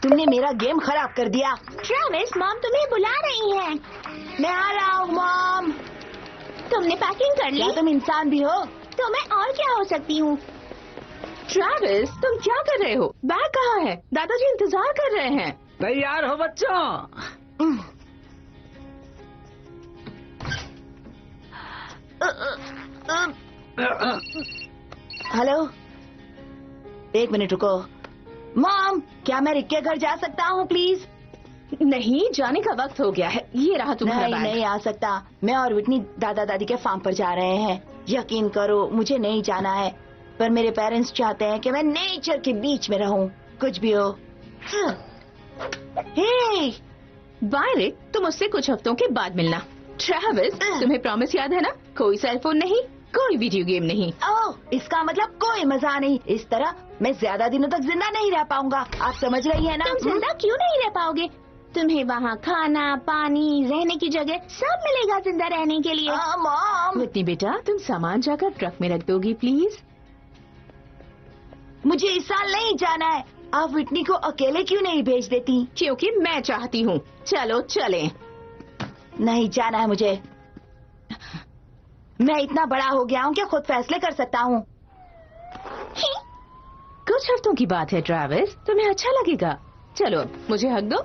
तुमने मेरा गेम खराब कर दिया। ट्रेविस, मॉम तुम्हें बुला रही हैं। मैं आ रहा हूँ मॉम। तुमने पैकिंग कर ली? क्या तुम इंसान भी हो? तो मैं और क्या हो सकती हूँ? ट्रेविस, तुम क्या कर रहे हो? बैग कहाँ है? दादाजी इंतजार कर रहे हैं। तैयार हो बच्चों? हेलो, एक मिनट रुको। मॉम, क्या मैं रिक के घर जा सकता हूँ प्लीज? नहीं, जाने का वक्त हो गया है। ये रहा तुम्हारा बैग। नहीं आ सकता। मैं और विटनी दादा दादी के फार्म पर जा रहे हैं। यकीन करो, मुझे नहीं जाना है, पर मेरे पेरेंट्स चाहते हैं कि मैं नेचर के बीच में रहूं, कुछ भी हो। हे बाय रिक, तुम उससे कुछ हफ्तों के बाद मिलना। ट्रेविस, तुम्हें प्रॉमिस याद है ना? कोई सेलफोन नहीं, कोई वीडियो गेम नहीं। ओह, इसका मतलब कोई मजा नहीं। इस तरह मैं ज्यादा दिनों तक जिंदा नहीं रह पाऊंगा। आप समझ रही है ना? तुम जिंदा क्यों नहीं रह पाओगे? तुम्हें वहाँ खाना, पानी, रहने की जगह सब मिलेगा जिंदा रहने के लिए। मॉम, विटनी बेटा, तुम सामान जाकर ट्रक में रख दोगी प्लीज? मुझे इस साल नहीं जाना है। आप विटनी को अकेले क्यों नहीं भेज देती? क्योंकि मैं चाहती हूँ। चलो चलें। नहीं जाना है मुझे। मैं इतना बड़ा हो गया हूँ कि खुद फैसले कर सकता हूँ। कुछ हफ्तों की बात है ट्रेविस, तुम्हें अच्छा लगेगा। चलो अब मुझे हक दो।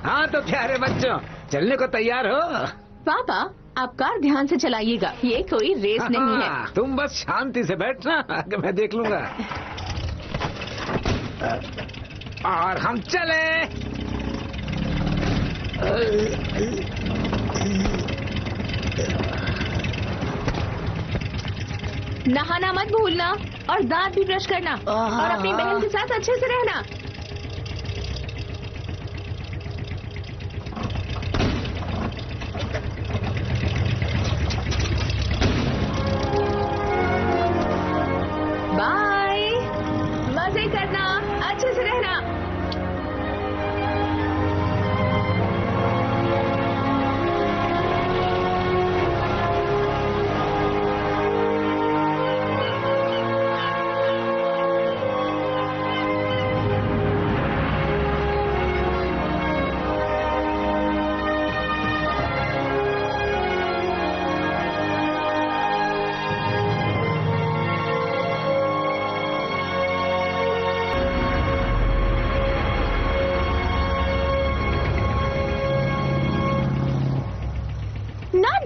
हाँ तो प्यारे बच्चों, चलने को तैयार हो? पापा, आप कार ध्यान से चलाइएगा, ये कोई रेस नहीं है। तुम बस शांति से बैठना, आगे मैं देख लूंगा। और हम चले। नहाना मत भूलना और दांत भी ब्रश करना और अपनी बहन के साथ अच्छे से रहना। बाय, मजे करना, अच्छे से रहना।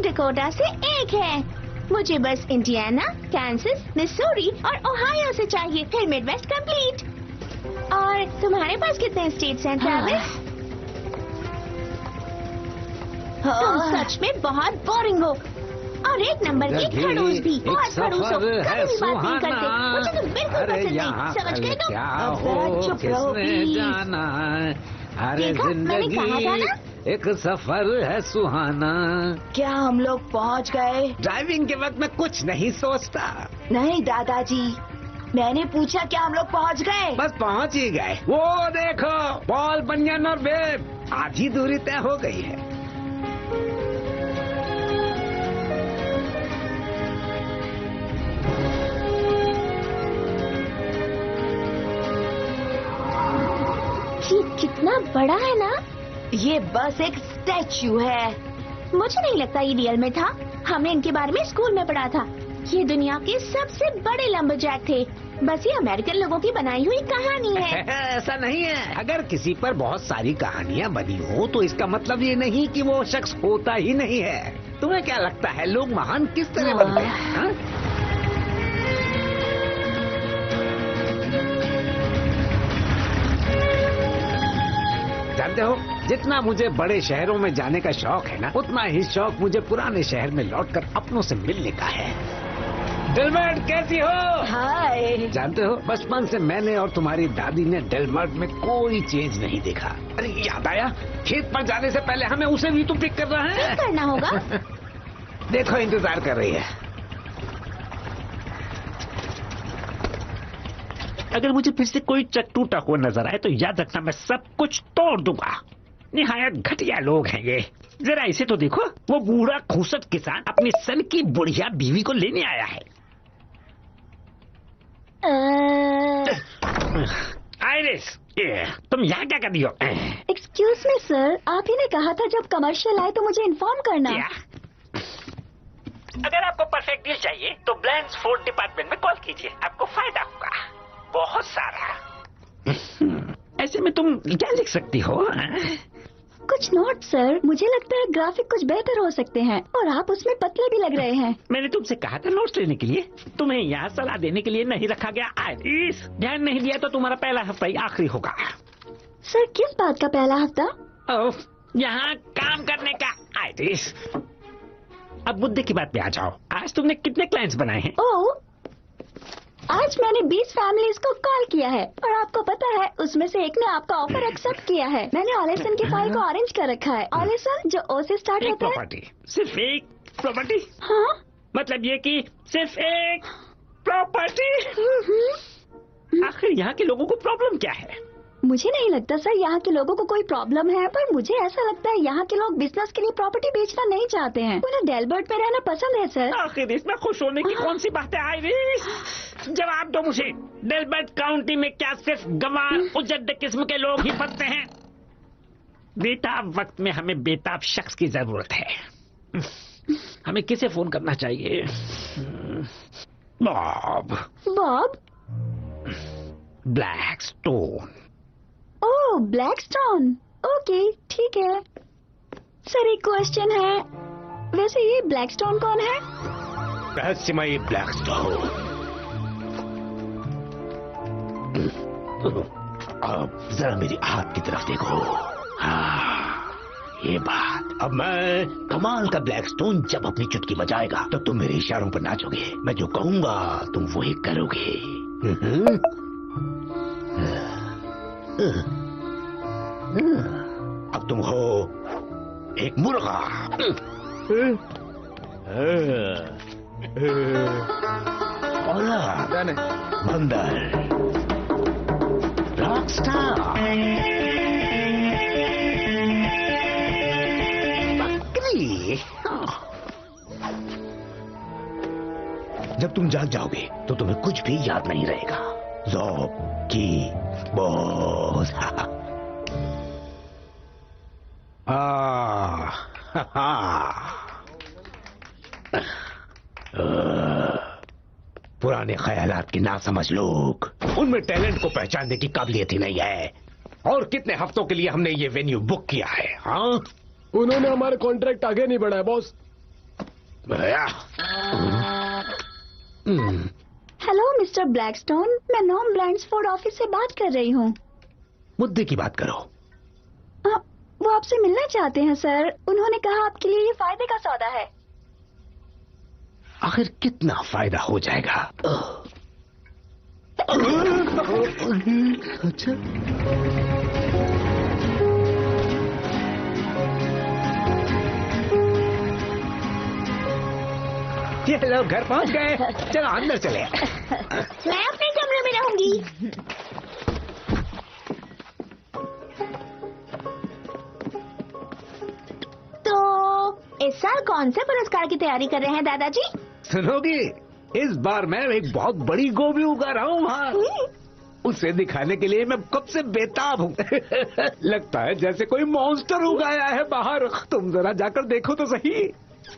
डकोटा से एक है। मुझे बस इंडियाना, कांसास, मिसूरी और ओहायो से चाहिए, फिर मिडवेस्ट कंप्लीट। और तुम्हारे पास कितने स्टेट्स हैं ट्रेविस? तुम सच में बहुत बोरिंग हो। और एक नंबर के खड़ूस भी, बहुत खड़ूस हो, कभी भी बात नहीं करते। मुझे तो बिल्कुल पसंद नहीं, समझ गए तुम? क्या हो, किसने जाना? अरे जिंदगी एक सफर है सुहाना। क्या हम लोग पहुंच गए? ड्राइविंग के वक्त मैं कुछ नहीं सोचता। नहीं दादाजी, मैंने पूछा क्या हम लोग पहुंच गए? बस पहुंच ही गए। वो देखो, पॉल बनियन और बेब, आधी दूरी तय हो गई है। ये कितना बड़ा है ना? ये बस एक स्टैच्यू है। मुझे नहीं लगता ये रियल में था। हमने इनके बारे में स्कूल में पढ़ा था। ये दुनिया के सबसे बड़े लंबरजैक थे। बस ये अमेरिकन लोगों की बनाई हुई कहानी है। ऐसा नहीं है। अगर किसी पर बहुत सारी कहानियाँ बनी हो तो इसका मतलब ये नहीं कि वो शख्स होता ही नहीं है। तुम्हें क्या लगता है लोग महान किस तरह बनते हैं? जानते हो, जितना मुझे बड़े शहरों में जाने का शौक है ना, उतना ही शौक मुझे पुराने शहर में लौटकर अपनों से मिलने का है। डेलमार्ट कैसी हो? हाय। जानते हो, बचपन से मैंने और तुम्हारी दादी ने डेलमार्ट में कोई चेंज नहीं देखा। अरे याद आया, खेत पर जाने से पहले हमें उसे भी तो पिक करना है। करना होगा। देखो इंतजार कर रही है। अगर मुझे फिर से कोई ट्रक टूटा हुआ नजर आए तो याद रखना, मैं सब कुछ तोड़ दूंगा। निहायत घटिया लोग हैं ये। जरा इसे तो देखो, वो बूढ़ा खूसट किसान अपनी सन की बुढ़िया बीवी को लेने आया है। आइरिस, तुम यहाँ क्या कर रही हो? एक्सक्यूज मी सर, आप ही ने कहा था जब कमर्शियल आए तो मुझे इन्फॉर्म करना। अगर आपको परफेक्ट डील चाहिए तो ब्लैंड्सफोर्ड डिपार्टमेंट में कॉल कीजिए, आपको फायदा होगा बहुत सारा। ऐसे में तुम क्या लिख सकती हो? कुछ नोट सर, मुझे लगता है ग्राफिक कुछ बेहतर हो सकते हैं और आप उसमें पतले भी लग रहे हैं। मैंने तुमसे कहा था नोट्स लेने के लिए, तुम्हें यहाँ सलाह देने के लिए नहीं रखा गया। आइरिस, ध्यान नहीं दिया तो तुम्हारा पहला हफ्ता ही आखिरी होगा। सर किस बात का पहला हफ्ता? यहाँ काम करने का। आइरिस, अब मुद्दे की बात पे आ जाओ। आज तुमने कितने क्लाइंट्स बनाए हैं? ओह, आज मैंने 20 फैमिलीज को कॉल किया है और आपको पता है उसमें से एक ने आपका ऑफर एक्सेप्ट किया है। मैंने ऑलेसन की फाइल को ऑरेंज कर रखा है। ऑलेसन जो ओ से स्टार्ट होता है। प्रॉपर्टी, सिर्फ एक प्रॉपर्टी? हाँ, मतलब ये कि सिर्फ एक प्रॉपर्टी? आखिर यहाँ के लोगों को प्रॉब्लम क्या है? मुझे नहीं लगता सर यहाँ के लोगों को कोई प्रॉब्लम है, पर मुझे ऐसा लगता है यहाँ के लोग बिजनेस के लिए प्रॉपर्टी बेचना नहीं चाहते हैं। उन्हें डेलबर्ट में रहना पसंद है सर। आखिर इसमें खुश होने की कौन सी बात है? आइरिस, जवाब दो मुझे। डेलबर्ट काउंटी में क्या सिर्फ गंवार उजड़ किस्म के लोग ही फंसते हैं? बेताब वक्त में हमें बेताब शख्स की जरूरत है। हमें किसे फोन करना चाहिए? बॉब। बॉब? ब्लैकस्टोन। ओह, ब्लैकस्टोन। ओके, ठीक है सर। एक क्वेश्चन है, वैसे ये ब्लैकस्टोन कौन है? रहस्यमयी ब्लैकस्टोन। अब जरा मेरी हाथ की तरफ देखो। हाँ, ये बात। अब मैं कमाल का ब्लैकस्टोन जब अपनी चुटकी बजाएगा तो तुम मेरे इशारों पर नाचोगे। मैं जो कहूंगा तुम वही करोगे। अब तुम हो एक मुर्गा। औलाद, बंदर, रॉकस्टार, बकरी। जब तुम जाग जाओगे तो तुम्हें कुछ भी याद नहीं रहेगा। ज़ॉब की बॉस। पुराने ख्यालात के नासमझ लोग, उनमें टैलेंट को पहचानने की काबिलियत ही नहीं है। और कितने हफ्तों के लिए हमने ये वेन्यू बुक किया है? हाँ, उन्होंने हमारे कॉन्ट्रैक्ट आगे नहीं बढ़ाया बॉस। हेलो मिस्टर ब्लैकस्टोन, मैं नॉम ब्लैंड्सफोर्ड ऑफिस से बात कर रही हूँ। मुद्दे की बात करो। वो आपसे मिलना चाहते हैं सर। उन्होंने कहा आपके लिए ये फायदे का सौदा है। आखिर कितना फायदा हो जाएगा? अच्छा, ये लोग घर पहुंच गए। चलो अंदर चले। मैं अपने कमरे में रहूंगी। तो इस साल कौन से पुरस्कार की तैयारी कर रहे हैं दादाजी? सुनोगी, इस बार मैं एक बहुत बड़ी गोभी उगा रहा हूँ वहाँ। उसे दिखाने के लिए मैं कब से बेताब हूँ। लगता है जैसे कोई मॉन्स्टर उगाया है बाहर। तुम जरा जाकर देखो तो सही।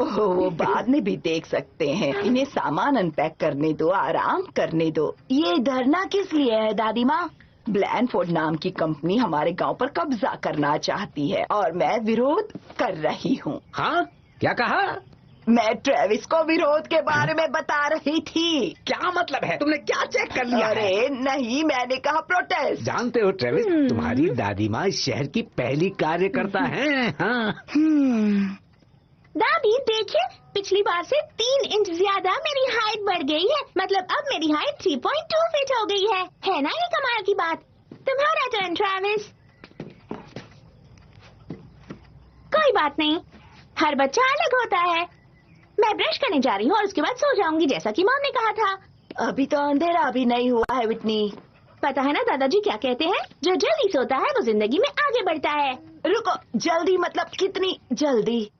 वो बाद में भी देख सकते हैं। इन्हें सामान अनपैक करने दो, आराम करने दो। ये धरना किस लिए है दादी माँ? ब्लैंडफोर्ड नाम की कंपनी हमारे गांव पर कब्जा करना चाहती है और मैं विरोध कर रही हूँ। हाँ, क्या कहा? मैं ट्रेविस को विरोध के बारे में बता रही थी। क्या मतलब है? तुमने क्या चेक कर लिया? अरे नहीं, मैंने कहा प्रोटेस्ट। जानते हो ट्रेविस, तुम्हारी दादी माँ इस शहर की पहली कार्यकर्ता हैं। हाँ। दादी देखिए, पिछली बार से 3 इंच ज्यादा मेरी हाइट बढ़ गई है। मतलब अब मेरी हाइट 3.2 फीट हो गई है ना ये कमाल की बात। तुम्हारा टर्न ट्रैविस। कोई बात नहीं, हर बच्चा अलग होता है। मैं ब्रश करने जा रही हूँ और उसके बाद सो जाऊंगी, जैसा कि मॉम ने कहा था। अभी तो अंधेरा भी नहीं हुआ है विटनी। पता है ना दादाजी क्या कहते हैं, जो जल्दी सोता है वो जिंदगी में आगे बढ़ता है। रुको, जल्दी मतलब कितनी जल्दी?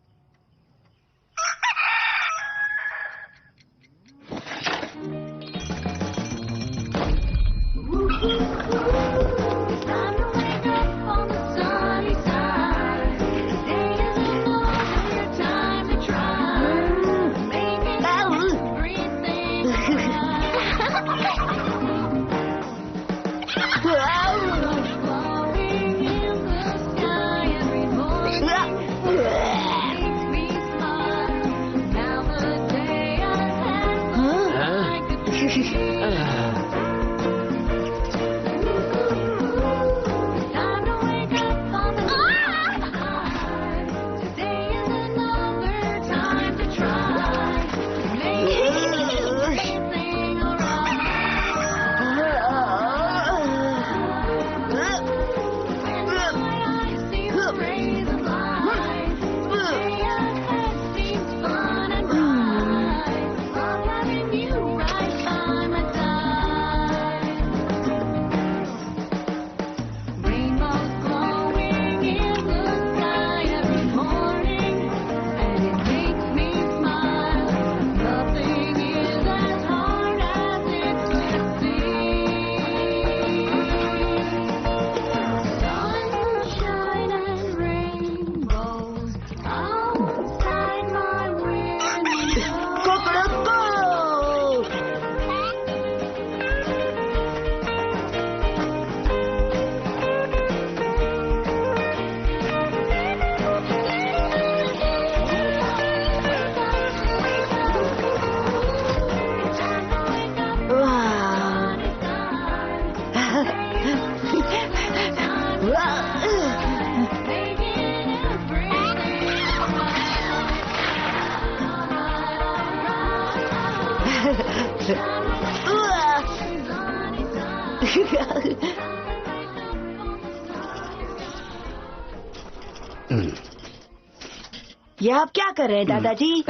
ये आप क्या कर रहे हैं दादाजी?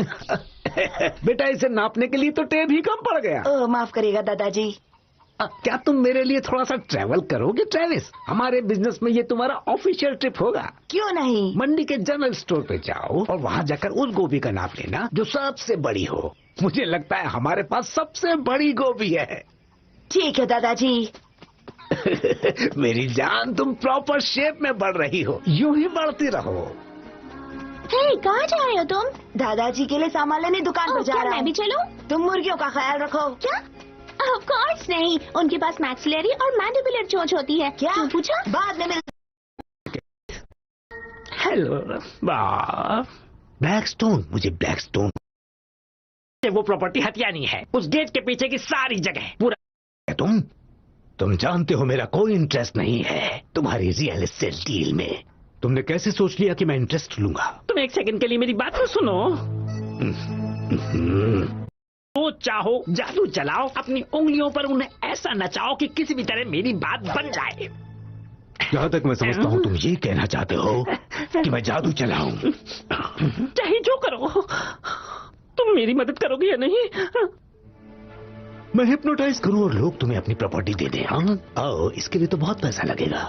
बेटा, इसे नापने के लिए तो टेप ही कम पड़ गया। माफ करिएगा दादाजी। क्या तुम मेरे लिए थोड़ा सा ट्रैवल करोगे ट्रेविस? हमारे बिजनेस में ये तुम्हारा ऑफिशियल ट्रिप होगा। क्यों नहीं? मंडी के जनरल स्टोर पे जाओ और वहाँ जाकर उस गोभी का नाप लेना जो सबसे बड़ी हो। मुझे लगता है हमारे पास सबसे बड़ी गोभी है। ठीक है दादाजी। मेरी जान, तुम प्रॉपर शेप में बढ़ रही हो, यूं ही बढ़ती रहो। हे, कहाँ जा रहे हो तुम? दादाजी के लिए सामान लेने दुकान पर जा क्या रहा मैं हूँ। भी चलूं? तुम मुर्गियों का ख्याल रखो। क्या? ऑफ कोर्स नहीं, उनके पास मैक्सिलरी और मैंडिबुलर चोंच होती है। क्या? क्यों पूछा? बाद में मिल। हेलो ब्लैकस्टोन, मुझे ब्लैकस्टोन वो प्रॉपर्टी हथियानी है। उस गेट के पीछे की सारी जगह पूरा। तुम जानते हो मेरा कोई इंटरेस्ट नहीं है तुम्हारी रियल एस्टेट डील में। तुमने कैसे सोच लिया कि मैं इंटरेस्ट लूंगा? तुम एक सेकंड के लिए मेरी बात तो सुनो। तो चाहो जादू चलाओ, अपनी उंगलियों पर उन्हें ऐसा नचाओ कि किसी भी तरह मेरी बात बन जाए। जहाँ तक मैं समझता हूँ तुम ये कहना चाहते हो कि मैं जादू चलाऊं। चाहे जो करो, तुम मेरी मदद करोगे या नहीं? मैं हिप्नोटाइज करूं और लोग तुम्हें अपनी प्रॉपर्टी दे दें? हाँ, आओ, इसके लिए तो बहुत पैसा लगेगा।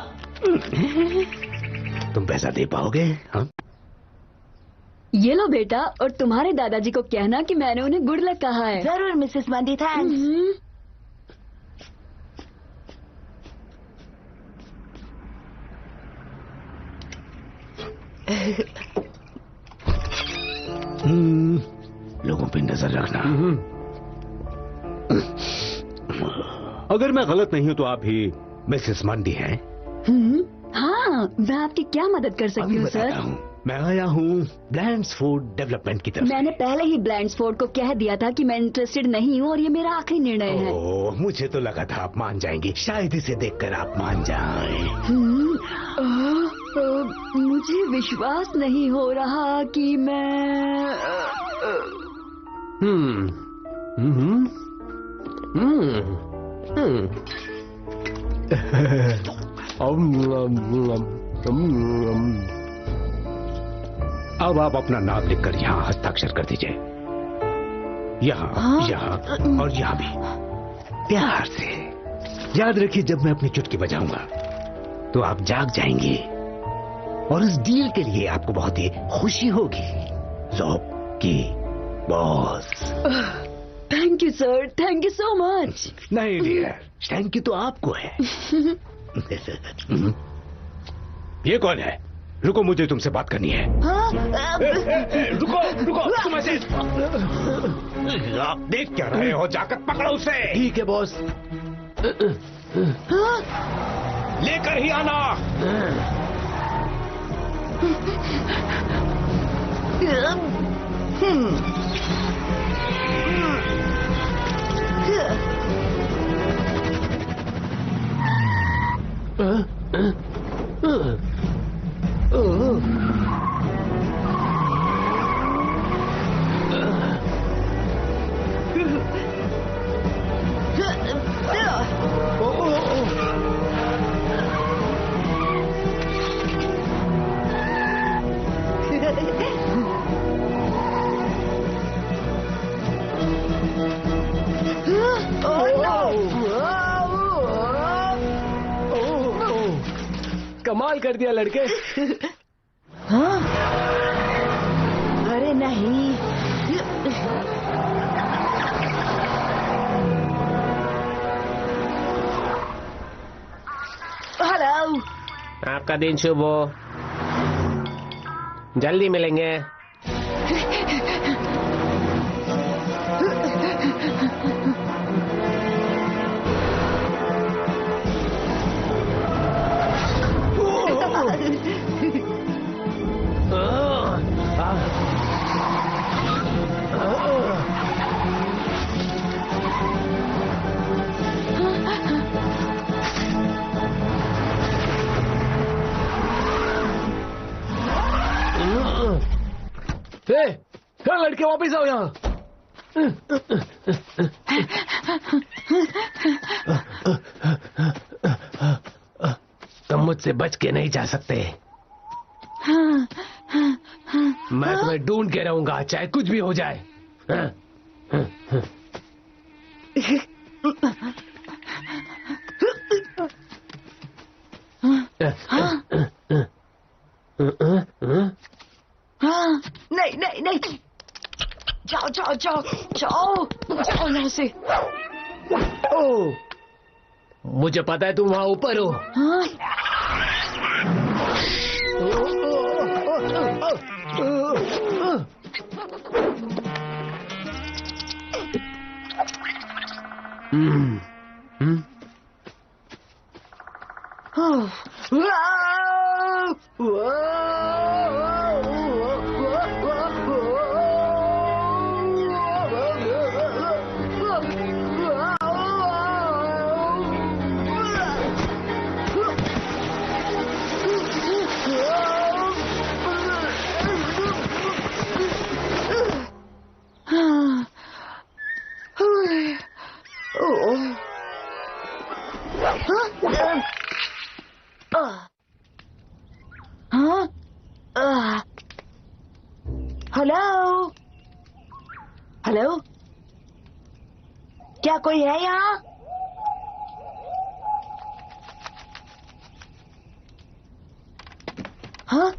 तुम पैसा दे पाओगे? हाँ? ये लो बेटा, और तुम्हारे दादाजी को कहना कि मैंने उन्हें गुड लक कहा है। जरूर मिसेस मंदी, थैंक्स। लोगों पे नजर रखना। अगर मैं गलत नहीं हूं तो आप ही मिसेस मंडी हैं? हाँ, मैं आपकी क्या मदद कर सकती हूँ सर? मैं आया हूँ ब्लैंड्स फूड डेवलपमेंट की तरफ। मैंने पहले ही ब्लैंड्सफोर्ड को कह दिया था कि मैं इंटरेस्टेड नहीं हूँ और ये मेरा आखिरी निर्णय है। ओह, मुझे तो लगा था आप मान जाएंगी। शायद इसे देखकर आप मान जाएं। मुझे विश्वास नहीं हो रहा कि मैं अब आप अपना नाम लिखकर यहाँ हस्ताक्षर कर दीजिए। यहाँ, यहाँ और यहाँ भी, प्यार से। याद रखिए, जब मैं अपनी चुटकी बजाऊंगा तो आप जाग जाएंगे और इस डील के लिए आपको बहुत ही खुशी होगी। की boss. Thank you sir, thank you so much. नहीं डियर, थैंक यू तो आपको है। ये कौन है? रुको, मुझे तुमसे बात करनी है। रुको रुको, तुम ऐसे आप देख क्या रहे हो? जाकर पकड़ो उसे। ठीक है बॉस। लेकर ही आना। कमाल कर दिया लड़के। हाँ? अरे नहीं। हेलो। आपका दिन शुभ हो। जल्दी मिलेंगे। लड़के वापिस आओ यहाँ। तुम मुझसे बच के नहीं जा सकते। मैं तुम्हें ढूंढ के रहूंगा, चाहे कुछ भी हो जाए। नहीं नहीं नहीं, जाओ जाओ जाओ जाओ जाओ यहाँ से। ओ, मुझे पता है तुम वहां ऊपर हो। हेलो हेलो, क्या कोई है यहाँ? हाँ?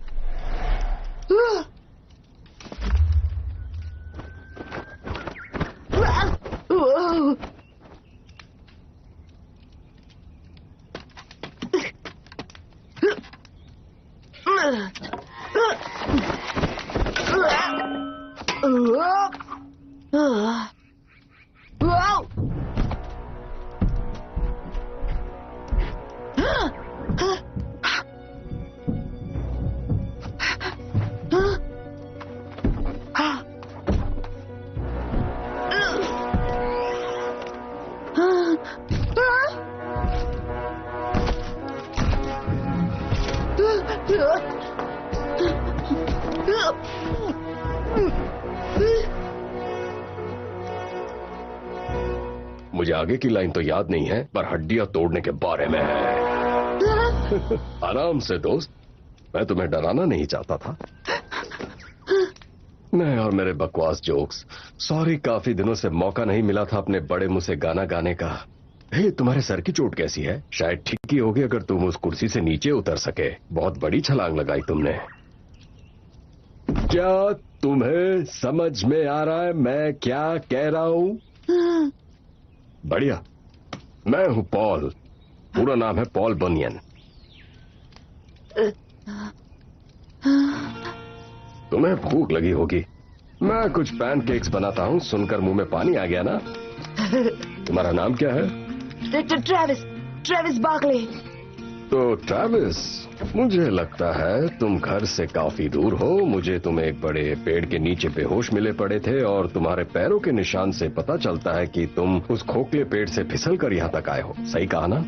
मुझे आगे की लाइन तो याद नहीं है, पर हड्डियां तोड़ने के बारे में है। आराम से दोस्त, मैं तुम्हें डराना नहीं चाहता था। मैं और मेरे बकवास जोक्स। सॉरी, काफी दिनों से मौका नहीं मिला था अपने बड़े मुंह से गाना गाने का। हे, तुम्हारे सर की चोट कैसी है? शायद ठीक ही होगी अगर तुम उस कुर्सी से नीचे उतर सके। बहुत बड़ी छलांग लगाई तुमने। क्या तुम्हें समझ में आ रहा है मैं क्या कह रहा हूं? बढ़िया। मैं हूं पॉल, पूरा नाम है पॉल बनियन। तुम्हें भूख लगी होगी। मैं कुछ पैनकेक्स बनाता हूं, सुनकर मुंह में पानी आ गया ना? तुम्हारा नाम क्या है? Travis Berkeley. तो ट्रेविस, मुझे लगता है तुम घर से काफी दूर हो। मुझे तुम एक बड़े पेड़ के नीचे बेहोश मिले पड़े थे और तुम्हारे पैरों के निशान से पता चलता है कि तुम उस खोखले पेड़ से फिसल कर यहाँ तक आए हो। सही कहा ना?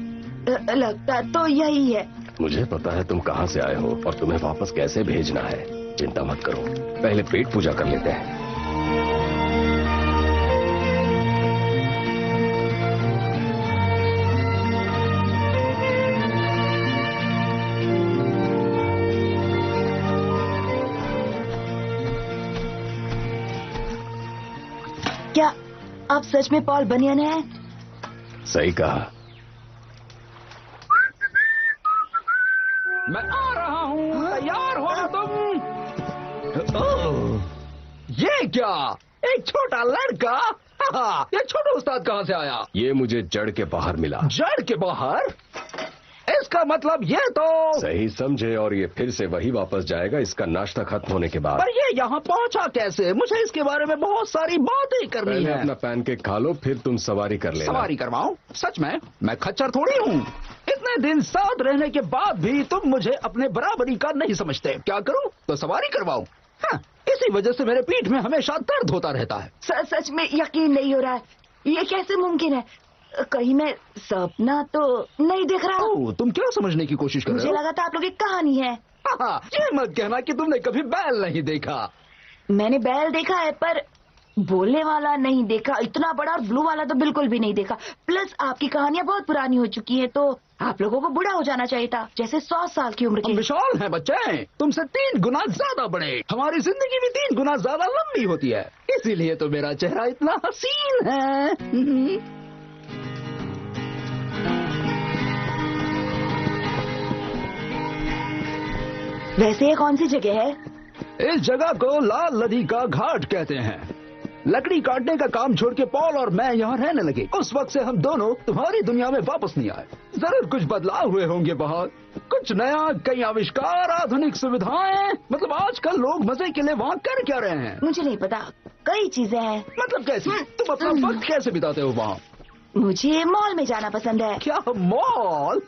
लगता तो यही है। मुझे पता है तुम कहाँ से आए हो और तुम्हें वापस कैसे भेजना है। चिंता मत करो, पहले पेट पूजा कर लेते हैं। क्या आप सच में पॉल बनियन हैं? सही कहा। मैं आ रहा हूँ, तैयार हो ना तुम? ये क्या, एक छोटा लड़का? ये छोटा उस्ताद कहाँ से आया? ये मुझे जड़ के बाहर मिला। जड़ के बाहर? इसका मतलब ये तो सही समझे, और ये फिर से वही वापस जाएगा इसका नाश्ता खत्म होने के बाद। पर ये यहाँ पहुँचा कैसे? मुझे इसके बारे में बहुत सारी बातें करनी पहले है। अपना पैनकेक खा लो, फिर तुम सवारी कर लेना। सवारी करवाऊं? सच में? मैं खच्चर थोड़ी हूँ। इतने दिन साथ रहने के बाद भी तुम मुझे अपने बराबरी का नहीं समझते। क्या करूं? तो सवारी करवाऊं? हाँ, इसी वजह से मेरे पीठ में हमेशा दर्द होता रहता है। सच में यकीन नहीं हो रहा है। ये कैसे मुमकिन है? कहीं मैं सपना तो नहीं देख रहा हूँ? ओह, तुम क्या समझने की कोशिश कर रहे मुझे हो? लगा था आप लोग एक कहानी है। ये मत कहना कि तुमने कभी बैल नहीं देखा। मैंने बैल देखा है पर बोलने वाला नहीं देखा। इतना बड़ा और ब्लू वाला तो बिल्कुल भी नहीं देखा। प्लस आपकी कहानियां बहुत पुरानी हो चुकी हैं, तो आप लोगों को बूढ़ा हो जाना चाहिए था, जैसे 100 साल की उम्र हम के। विशाल हैं बच्चे, तुमसे 3 गुना ज्यादा बड़े। हमारी जिंदगी भी 3 गुना ज्यादा लंबी होती है, इसीलिए तो मेरा चेहरा इतना हसीन है। वैसे ये कौन सी जगह है? इस जगह को लाल नदी का घाट कहते हैं। लकड़ी काटने का काम छोड़ के पॉल और मैं यहाँ रहने लगे। उस वक्त से हम दोनों तुम्हारी दुनिया में वापस नहीं आए। जरूर कुछ बदलाव हुए होंगे बहुत, कुछ नया, कई आविष्कार, आधुनिक सुविधाएं। मतलब आजकल लोग मजे के लिए वहाँ कर क्या रहे हैं? मुझे नहीं पता, कई चीजें हैं। मतलब कैसे? तुम अपना वक्त कैसे बिताते हो वहाँ? मुझे मॉल में जाना पसंद है। क्या मॉल?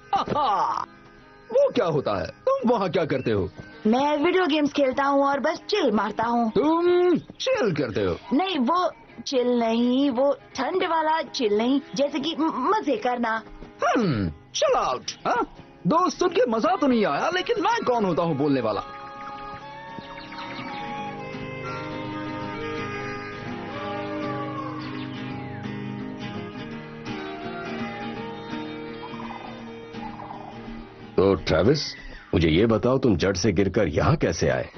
वो क्या होता है? तुम वहाँ क्या करते हो? मैं वीडियो गेम्स खेलता हूँ और बस चिल मारता हूँ। तुम चिल करते हो? नहीं, वो चिल नहीं, वो ठंड वाला चिल नहीं, जैसे कि मजे करना। Chill out. दोस्त सुन के मजा तो नहीं आया, लेकिन मैं कौन होता हूँ बोलने वाला? तो ट्रेविस, मुझे ये बताओ, तुम जड़ से गिरकर यहाँ कैसे आए?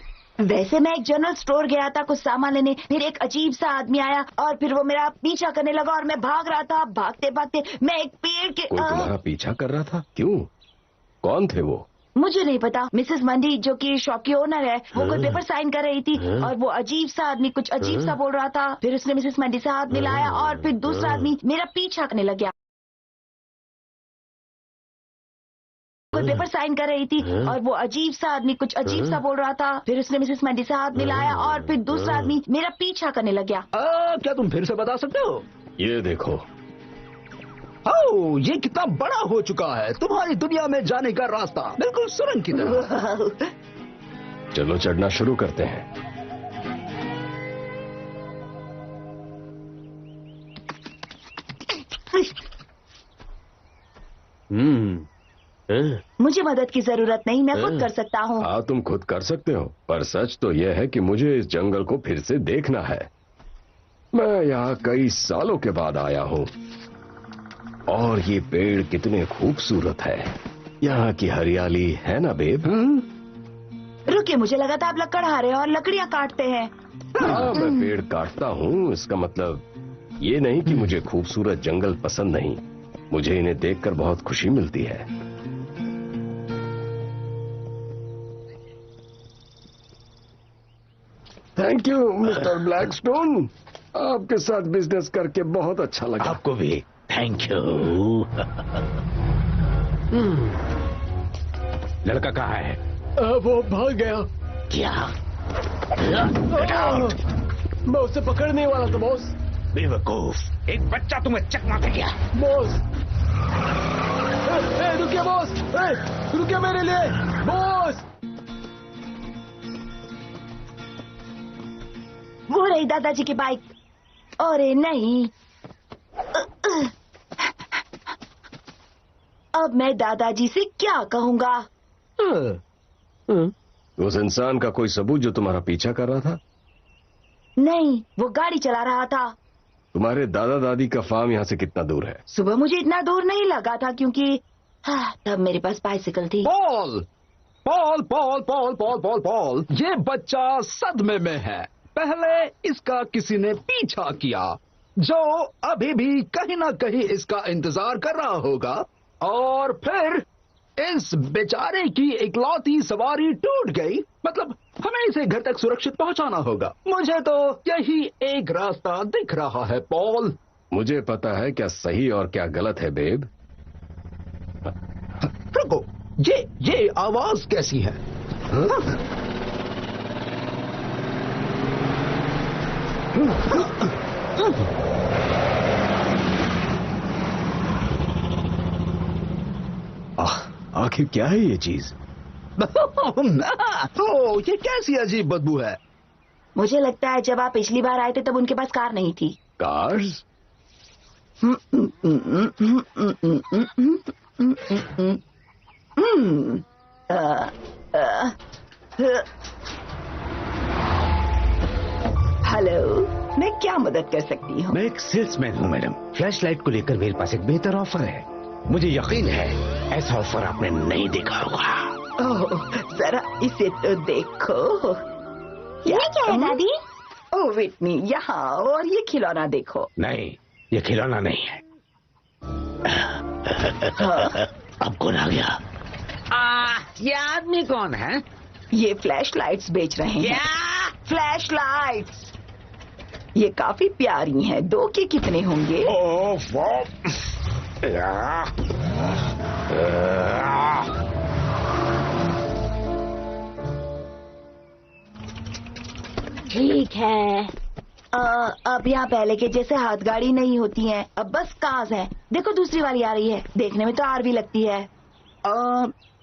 वैसे मैं एक जनरल स्टोर गया था कुछ सामान लेने, फिर एक अजीब सा आदमी आया और फिर वो मेरा पीछा करने लगा और मैं भाग रहा था। भागते भागते मैं एक पेड़ के कोई तुम्हारा पीछा कर रहा था? क्यों? कौन थे वो? मुझे नहीं पता। मिसेस मंडी, जो कि शॉप की ओनर है, वो कोई पेपर साइन कर रही थी और वो अजीब सा आदमी कुछ अजीब सा बोल रहा था। फिर उसने मिसेस मंडी से हाथ मिलाया और फिर दूसरा आदमी मेरा पीछा करने लग गया। कोई पेपर साइन कर रही थी और वो अजीब सा आदमी कुछ अजीब सा बोल रहा था। फिर उसने मिसेस मंडी से हाथ मिलाया और फिर दूसरा आदमी मेरा पीछा करने लग गया। क्या तुम फिर से बता सकते हो? ये देखो। ओह, ये कितना बड़ा हो चुका है। तुम्हारी दुनिया में जाने का रास्ता बिल्कुल सुरंग की तरह। चलो चढ़ना शुरू करते हैं। मुझे मदद की जरूरत नहीं, मैं खुद कर सकता हूँ। हाँ, तुम खुद कर सकते हो, पर सच तो यह है कि मुझे इस जंगल को फिर से देखना है। मैं यहाँ कई सालों के बाद आया हूँ और ये पेड़ कितने खूबसूरत है। यहाँ की हरियाली है ना बेब? रुकिए, मुझे लगा था आप लकड़ रहे हैं और लकड़ियाँ काटते हैं। हाँ, मैं पेड़ काटता हूँ, इसका मतलब ये नहीं कि मुझे खूबसूरत जंगल पसंद नहीं। मुझे इन्हें देखकर बहुत खुशी मिलती है। थैंक यू मिस्टर ब्लैकस्टोन, आपके साथ बिजनेस करके बहुत अच्छा लगा। आपको भी थैंक यू। लड़का कहाँ है? वो भाग गया। क्या? मैं उसे पकड़ने वाला था बॉस। बेवकूफ, एक बच्चा तुम्हें चकमा दे गया। बॉस रुकिए बॉस, रुकिए मेरे लिए बॉस। वो रही दादाजी की बाइक। अरे नहीं, अब मैं दादाजी से क्या कहूँगा? उस इंसान का कोई सबूत जो तुम्हारा पीछा कर रहा था? नहीं, वो गाड़ी चला रहा था। तुम्हारे दादा दादी का फार्म यहाँ से कितना दूर है? सुबह मुझे इतना दूर नहीं लगा था क्योंकि तब मेरे पास बाइसिकल थी। Paul Paul Paul Paul Paul Paul Paul, ये बच्चा सदमे में है। पहले इसका किसी ने पीछा किया जो अभी भी कहीं ना कहीं इसका इंतजार कर रहा होगा, और फिर इस बेचारे की इकलौती सवारी टूट गई। मतलब हमें इसे घर तक सुरक्षित पहुंचाना होगा। मुझे तो यही एक रास्ता दिख रहा है पॉल। मुझे पता है क्या सही और क्या गलत है बेब। रुको, ये आवाज कैसी है? आखिर क्या है ये चीज? ओ, ये कैसी अजीब बदबू है? मुझे लगता है जब आप पिछली बार आए थे तब उनके पास कार नहीं थी। कार्स? हेलो, मैं क्या मदद कर सकती हूँ? मैं एक सेल्समैन हूँ मैडम। फ्लैशलाइट को लेकर मेरे पास एक बेहतर ऑफर है। मुझे यकीन है ऐसा ऑफर आपने नहीं देखा होगा। ओह, जरा इसे तो देखो। ये क्या है दादी? ओह विटनी, यहाँ और ये खिलौना देखो। नहीं, ये खिलौना नहीं है। अब कौन आ गया? ये आदमी कौन है? ये फ्लैश लाइट्स बेच रहे हैं। फ्लैश लाइट्स ये काफी प्यारी हैं। 2 के कितने होंगे? ठीक है। अब यहाँ पहले के जैसे हाथ गाड़ी नहीं होती हैं, अब बस कार्स हैं। देखो दूसरी वाली आ रही है, देखने में तो आर भी लगती है।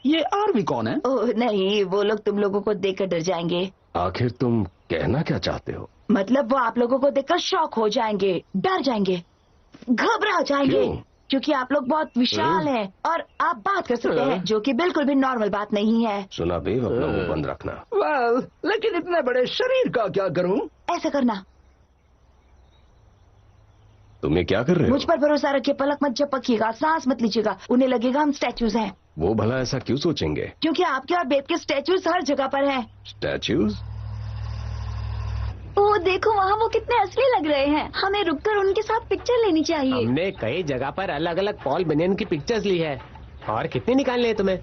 ये आरवी कौन है? ओह नहीं, वो लोग तुम लोगों को देखकर डर जाएंगे। आखिर तुम कहना क्या चाहते हो? मतलब वो आप लोगों को देखकर शॉक हो जाएंगे, डर जाएंगे, घबरा जाएंगे। क्यों? क्योंकि आप लोग बहुत विशाल हैं और आप बात कर सकते हैं, जो कि बिल्कुल भी नॉर्मल बात नहीं है। सुना बेब, अपना मुंह बंद रखना। वेल, लेकिन इतने बड़े शरीर का क्या करूं? ऐसा करना। तुम्हें क्या कर रहे हो? मुझ पर भरोसा रखिए, पलक मत झपकिएगा, सांस मत लीजिएगा, उन्हें लगेगा हम स्टैचूज हैं। वो भला ऐसा क्यों सोचेंगे? क्योंकि आपके और बेब के स्टैचूज हर जगह पर हैं। स्टैचूज? ओ देखो वहाँ वो कितने असली लग रहे हैं। हमें रुककर उनके साथ पिक्चर लेनी चाहिए। हमने कई जगह पर अलग अलग पॉल बनियन की पिक्चर्स ली है। और कितनी निकालनी है तुम्हें?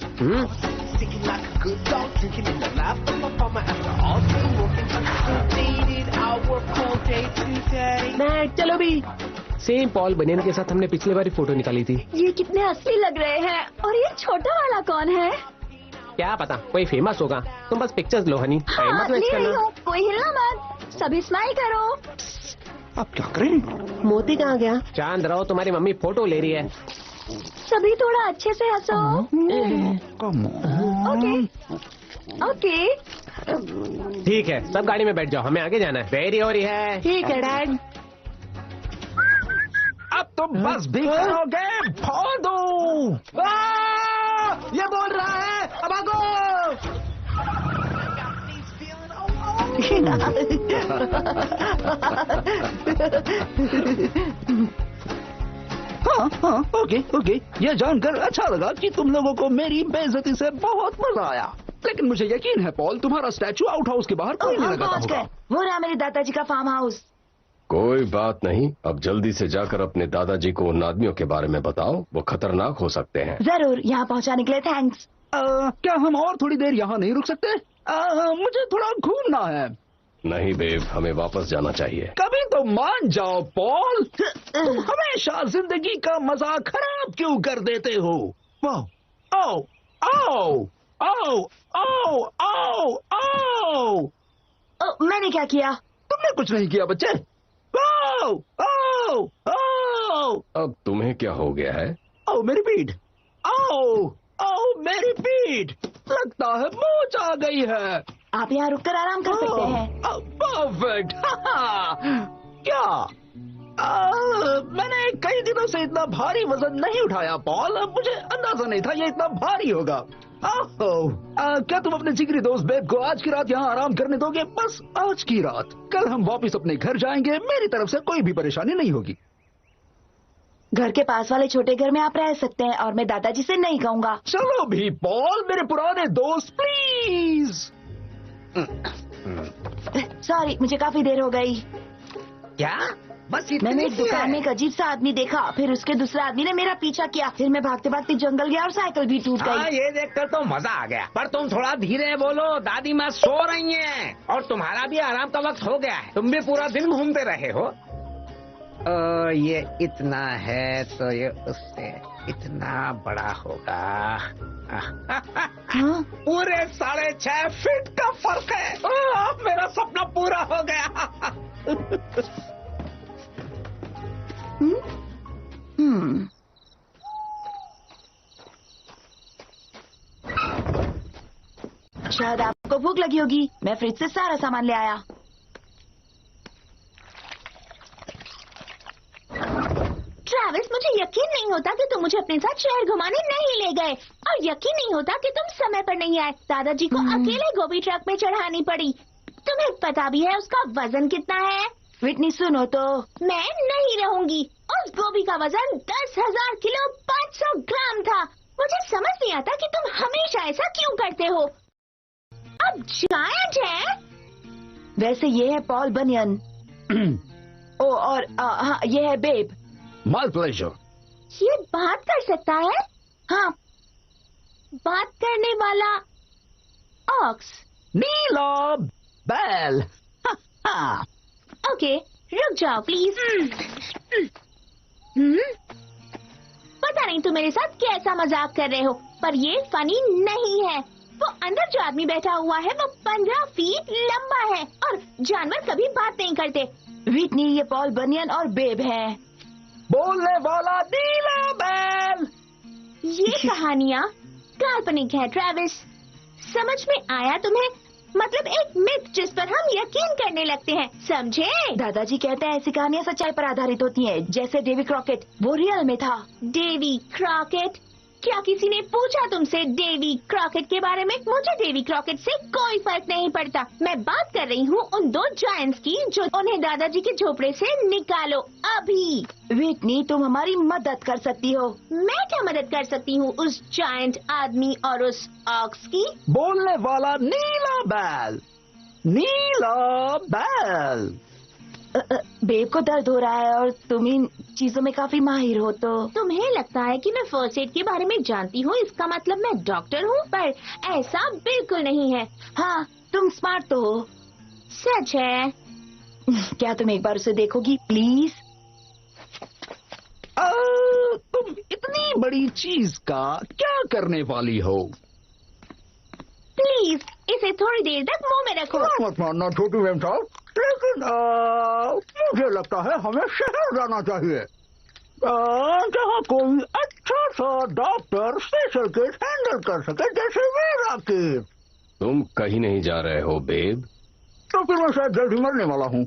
मैं चलो भी। सेम पॉल बनियन के साथ हमने पिछली बार फोटो निकाली थी। ये कितने असली लग रहे हैं। और ये छोटा वाला कौन है? क्या पता, कोई फेमस होगा। तुम बस पिक्चर्स लो हनी, टाइम मत वेस्ट ले रही करना। हूँ, कोई हिलना मत, सभी स्माइल करो। अब क्या करें? मोती कहाँ गया? चांद रहो, तुम्हारी मम्मी फोटो ले रही है। सभी थोड़ा अच्छे से हंसो। ओके ओके ठीक है, सब गाड़ी में बैठ जाओ, हमें आगे जाना है। देरी हो रही है। ठीक है डैड। अब तुम बस भी करोगे? फोड़ दो। ये हाँ, ओके ओके। यह जानकर अच्छा लगा कि तुम लोगों को मेरी बेइज्जती से बहुत मजा आया, लेकिन मुझे यकीन है पॉल, तुम्हारा स्टैचू आउट हाउस के बाहर कोई नहीं हम लगाता पहुंच होगा। गए। वो रहा मेरे दादाजी का फार्म हाउस। कोई बात नहीं, अब जल्दी से जाकर अपने दादाजी को उन आदमियों के बारे में बताओ, वो खतरनाक हो सकते हैं। जरूर, यहाँ पहुँचाने के लिए थैंक्स। क्या हम और थोड़ी देर यहाँ नहीं रुक सकते? मुझे थोड़ा घूमना है। नहीं बेब, हमें वापस जाना चाहिए। कभी तो मान जाओ पॉल, तुम हमेशा जिंदगी का मजा खराब क्यों कर देते हो? वाह, आओ आओ आओ आओ आओ आओ। मैंने क्या किया? तुमने कुछ नहीं किया बच्चे। आओ आओ आओ। अब तुम्हें क्या हो गया है? आओ मेरी पीठ, आओ आओ मेरी पीठ। लगता है मोच आ गई है। आप यहाँ रुककर आराम कर सकते हैं। परफेक्ट। क्या मैंने कई दिनों से इतना भारी वजन नहीं उठाया पॉल, मुझे अंदाजा नहीं था ये इतना भारी होगा। क्या तुम अपने जिगरी दोस्त बेब को आज की रात यहाँ आराम करने दोगे? बस आज की रात, कल हम वापस अपने घर जाएंगे। मेरी तरफ से कोई भी परेशानी नहीं होगी। घर के पास वाले छोटे घर में आप रह सकते हैं और मैं दादाजी से नहीं कहूँगा। चलो भी पॉल, मेरे पुराने दोस्त प्लीज। सॉरी, मुझे काफी देर हो गई। क्या? बस मैंने एक दुकान में एक अजीब सा आदमी देखा, फिर उसके दूसरे आदमी ने मेरा पीछा किया, फिर मैं भागते भागते जंगल गया और साइकिल भी टूट गई। ये देखकर तो मजा आ गया, पर तुम थोड़ा धीरे बोलो, दादी माँ सो रही हैं और तुम्हारा भी आराम का वक्त हो गया है। तुम भी पूरा दिन घूमते रहे हो। ये इतना है तो ये उससे इतना बड़ा होगा। हाँ? पूरे 6.5 फीट का फर्क है। अब मेरा सपना पूरा हो गया। शायद आपको भूख लगी होगी, मैं फ्रिज से सारा सामान ले आया। ट्रैविस, मुझे यकीन नहीं होता कि तुम मुझे अपने साथ शहर घुमाने नहीं ले गए, और यकीन नहीं होता कि तुम समय पर नहीं आए। दादाजी को अकेले गोभी ट्रक में चढ़ानी पड़ी। तुम्हें पता भी है उसका वजन कितना है? विटनी सुनो तो। मैं नहीं रहूंगी। उस गोभी का वजन 10,000 किलो 500 ग्राम था। मुझे समझ नहीं आता कि तुम हमेशा ऐसा क्यों करते हो। अब जायंट है। वैसे ये है पॉल बनियन। ओ और हाँ, ये है बेब। My pleasure. ये बात कर सकता है? हाँ, बात करने वाला ऑक्स। नीला बैल। ओके, रुक जाओ प्लीज। पता नहीं तुम मेरे साथ कैसा मजाक कर रहे हो, पर ये फनी नहीं है। वो अंदर जो आदमी बैठा हुआ है वो 15 फीट लंबा है, और जानवर कभी बात नहीं करते। विटनी, ये पॉल बनियन और बेब है। बोलने वाला नीला बैल। ये कहानियाँ काल्पनिक है ट्रैविस। समझ में आया तुम्हें? मतलब एक मिथ जिस पर हम यकीन करने लगते हैं, समझे? दादाजी कहते हैं ऐसी कहानियाँ सच्चाई पर आधारित होती हैं, जैसे डेवी क्रॉकेट, वो रियल में था। Davy Crockett? क्या किसी ने पूछा तुमसे डेवी क्रॉकेट के बारे में? मुझे डेवी क्रॉकेट से कोई फर्क नहीं पड़ता। मैं बात कर रही हूँ उन 2 जायंट्स की जो उन्हें दादाजी के झोपड़े से निकालो अभी। विटनी, तुम हमारी मदद कर सकती हो। मैं क्या मदद कर सकती हूँ उस जायंट आदमी और उस ऑक्स की? बोलने वाला नीला बैल। नीला बैल। बेब को दर्द हो रहा है और तुम इन चीजों में काफी माहिर हो, तो तुम्हें लगता है कि मैं फर्स्ट एड के बारे में जानती हूँ, इसका मतलब मैं डॉक्टर हूँ? पर ऐसा बिल्कुल नहीं है। हाँ, तुम स्मार्ट तो हो। सच है। क्या तुम एक बार उसे देखोगी प्लीज? तुम इतनी बड़ी चीज का क्या करने वाली हो? प्लीज इसे थोड़ी देर तक मुंह में रखो। मत मारना छोटू बहन साहब, लेकिन मुझे लगता है हमें शहर जाना चाहिए, जहाँ कोई अच्छा सा डॉक्टर स्पेशल केस हैंडल कर सके, जैसे मेरा केस। तुम कहीं नहीं जा रहे हो बेब? तो फिर मैं शायद जल्दी मरने वाला हूँ।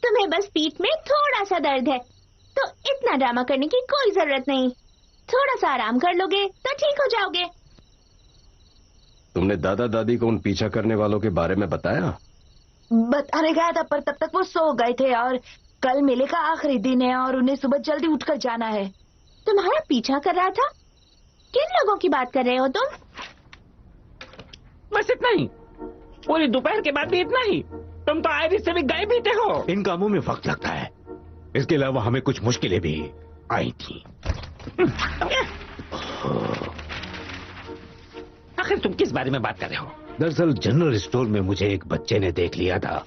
तुम्हें बस पीठ में थोड़ा सा दर्द है, तो इतना ड्रामा करने की कोई जरूरत नहीं। थोड़ा सा आराम कर लोगे तो ठीक हो जाओगे। तुमने दादा दादी को उन पीछा करने वालों के बारे में बताया? बताने गया था पर तब तक वो सो गए थे और कल मेले का आखिरी दिन है और उन्हें सुबह जल्दी उठकर जाना है। तुम्हारा पीछा कर रहा था? किन लोगों की बात कर रहे हो तुम? बस इतना ही। पूरी दोपहर के बाद भी इतना ही। तुम तो आयरिस से भी गए भी थे हो। इन कामों में वक्त लगता है। इसके अलावा हमें कुछ मुश्किलें भी आई थी। आखिर तुम किस बारे में बात कर रहे हो? दरअसल जनरल स्टोर में मुझे एक बच्चे ने देख लिया था।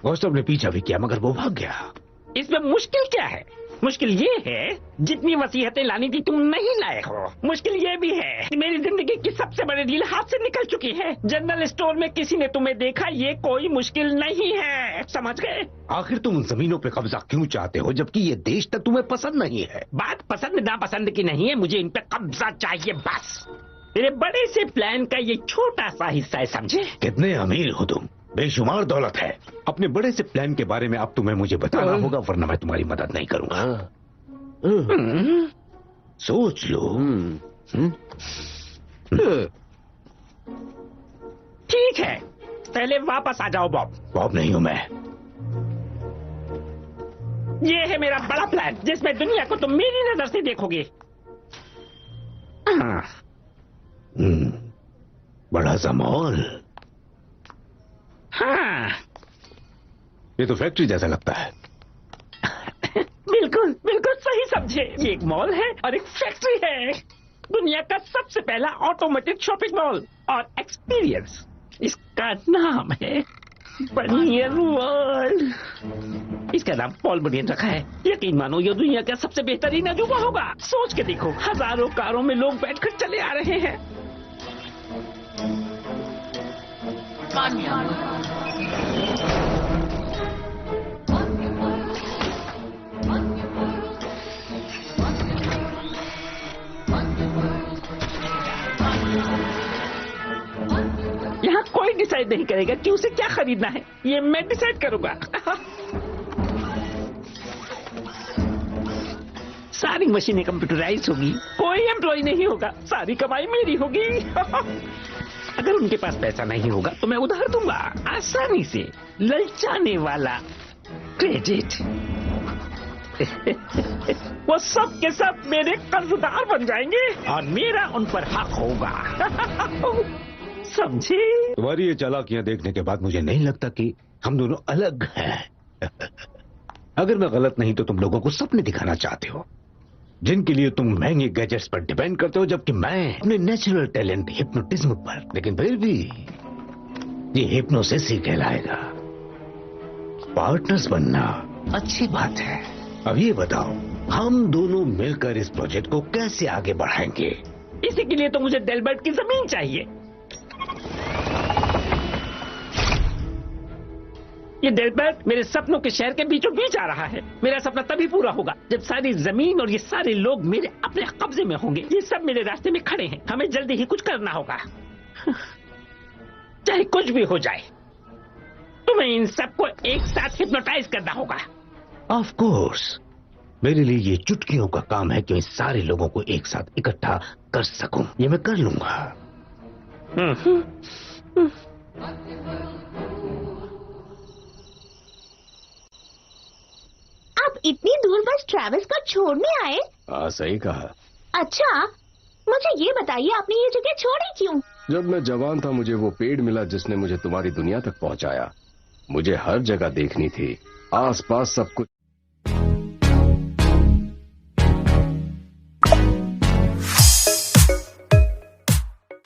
गौस्टव ने पीछा भी किया मगर वो भाग गया। इसमें मुश्किल क्या है? मुश्किल ये है जितनी वसीयतें लानी थी तुम नहीं लाए हो। मुश्किल ये भी है कि मेरी जिंदगी की सबसे बड़ी डील हाथ से निकल चुकी है। जनरल स्टोर में किसी ने तुम्हें देखा, ये कोई मुश्किल नहीं है, समझ गए? आखिर तुम उन जमीनों पे कब्जा क्यों चाहते हो जबकि ये देश तक तुम्हें पसंद नहीं है? बात पसंद नापसंद की नहीं है, मुझे इन पे कब्जा चाहिए बस। मेरे बड़े से प्लान का ये छोटा सा हिस्सा है, समझे? कितने अमीर हो तुम, बेशुमार दौलत है। अपने बड़े से प्लान के बारे में अब तुम्हें मुझे बताना होगा वरना मैं तुम्हारी मदद नहीं करूंगा। सोच लो। ठीक है, पहले वापस आ जाओ बॉब। बॉब नहीं हूं मैं। ये है मेरा बड़ा प्लान जिसमें दुनिया को तुम मेरी नजर से देखोगे। बड़ा सा मॉल। हाँ, ये तो फैक्ट्री जैसा लगता है। बिल्कुल बिल्कुल सही समझे। ये एक मॉल है और एक फैक्ट्री है। दुनिया का सबसे पहला ऑटोमेटेड शॉपिंग मॉल और एक्सपीरियंस। इसका नाम है बनियन वर्ल्ड। इसका नाम पॉल बनियन रखा है। यकीन मानो ये दुनिया का सबसे बेहतरीन अजूबा होगा। सोच के देखो, हजारों कारों में लोग बैठकर चले आ रहे हैं। यहाँ कोई डिसाइड नहीं करेगा कि उसे क्या खरीदना है, ये मैं डिसाइड करूंगा। सारी मशीनें कंप्यूटराइज होगी, कोई एम्प्लॉय नहीं होगा, सारी कमाई मेरी होगी। अगर उनके पास पैसा नहीं होगा तो मैं उधार दूंगा, आसानी से, ललचाने वाला क्रेडिट। वो सब के सब मेरे कर्जदार बन जाएंगे और मेरा उन पर हक होगा। समझे? तुम्हारी ये चालाकियां देखने के बाद मुझे नहीं लगता कि हम दोनों अलग हैं। अगर मैं गलत नहीं तो तुम लोगों को सपने दिखाना चाहते हो जिनके लिए तुम महंगे गैजेट्स पर डिपेंड करते हो, जबकि मैं अपने नेचुरल टैलेंट हिप्नोटिज्म पर। लेकिन फिर भी ये हिप्नोसिस ही कहलाएगा। पार्टनर्स बनना अच्छी बात है। अब ये बताओ, हम दोनों मिलकर इस प्रोजेक्ट को कैसे आगे बढ़ाएंगे? इसी के लिए तो मुझे डेलबर्ट की जमीन चाहिए। ये डेलबर्ट मेरे सपनों के शहर के बीचों बीच आ रहा है। मेरा सपना तभी पूरा होगा जब सारी जमीन और ये सारे लोग मेरे अपने कब्जे में होंगे। ये सब मेरे रास्ते में खड़े हैं, हमें जल्दी ही कुछ करना होगा। चाहे कुछ भी हो जाए, तुम्हें इन सबको एक साथ हिप्नोटाइज करना होगा। ऑफ कोर्स, मेरे लिए ये चुटकियों का काम है कि मैं सारे लोगों को एक साथ इकट्ठा कर सकूं। ये मैं कर लूंगा। आप इतनी दूर बस ट्रैविस को छोड़ने आए? हाँ, सही कहा। अच्छा, मुझे ये बताइए आपने ये जगह छोड़ी क्यों? जब मैं जवान था मुझे वो पेड़ मिला जिसने मुझे तुम्हारी दुनिया तक पहुंचाया। मुझे हर जगह देखनी थी, आसपास सब कुछ